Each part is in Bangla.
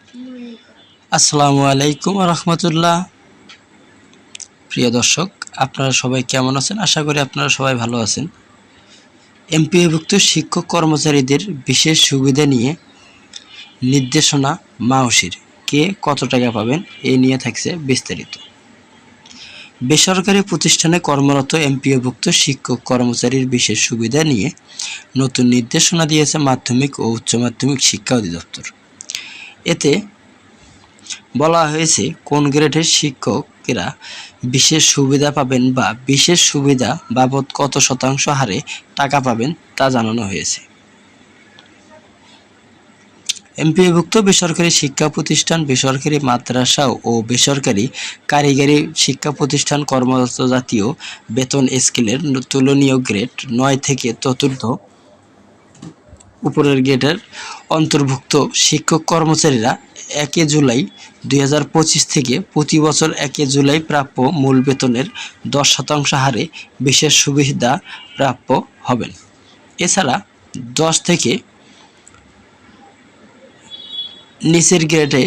আসসালামু আলাইকুম রহমতুল্লাহ। প্রিয় দর্শক, আপনারা সবাই কেমন আছেন? আশা করি আপনারা সবাই ভালো আছেন। এমপিওভুক্ত শিক্ষক কর্মচারীদের বিশেষ সুবিধা নিয়ে নির্দেশনা মাউসির কে কত টাকা পাবেন এই নিয়ে থাকছে বিস্তারিত। বেসরকারি প্রতিষ্ঠানে কর্মরত এমপিওভুক্ত শিক্ষক কর্মচারীর বিশেষ সুবিধা নিয়ে নতুন নির্দেশনা দিয়েছে মাধ্যমিক ও উচ্চ মাধ্যমিক শিক্ষা অধিদপ্তর। এতে বলা হয়েছে কোন গ্রেডের শিক্ষকেরা বিশেষ সুবিধা পাবেন বা বিশেষ সুবিধা বাবদ কত শতাংশ হারে টাকা পাবেন তা জানানো হয়েছে। এমপিওভুক্ত বেসরকারি শিক্ষা প্রতিষ্ঠান, বেসরকারি মাদ্রাসা ও বেসরকারি কারিগরি শিক্ষা প্রতিষ্ঠান কর্মরত জাতীয় বেতন স্কেলের তুলনীয় গ্রেড 9 থেকে চতুর্থ উপরের গ্রেডের অন্তর্ভুক্ত শিক্ষক কর্মচারীরা 1 জুলাই 2025 থেকে প্রতি বছর 1 জুলাই প্রাপ্য মূল বেতনের 10% হারে বিশেষ সুবিধা প্রাপ্য হবেন। এছাড়া 10 থেকে নিচের গ্রেডে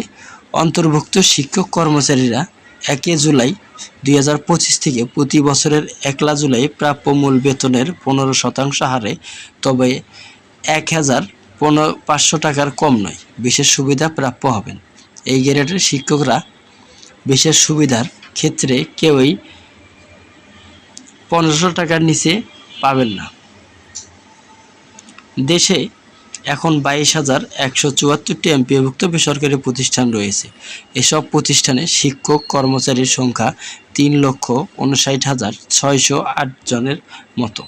অন্তর্ভুক্ত শিক্ষক কর্মচারীরা 1 জুলাই 2025 থেকে প্রতি বছরের 1 জুলাই প্রাপ্য মূল বেতনের 15% হারে, তবে 1,500 টাকার কম নয়, বিশেষ সুবিধা প্রাপ্য হবেন। এই গ্রেডের শিক্ষকরা বিশেষ সুবিধার ক্ষেত্রে কেউই 1500 টাকার নিচে পাবেন না। দেশে এখন 22,174টি এমপিওভুক্ত বেসরকারি প্রতিষ্ঠান রয়েছে। এসব প্রতিষ্ঠানে শিক্ষক কর্মচারীর সংখ্যা 3,59,608 জনের মতো।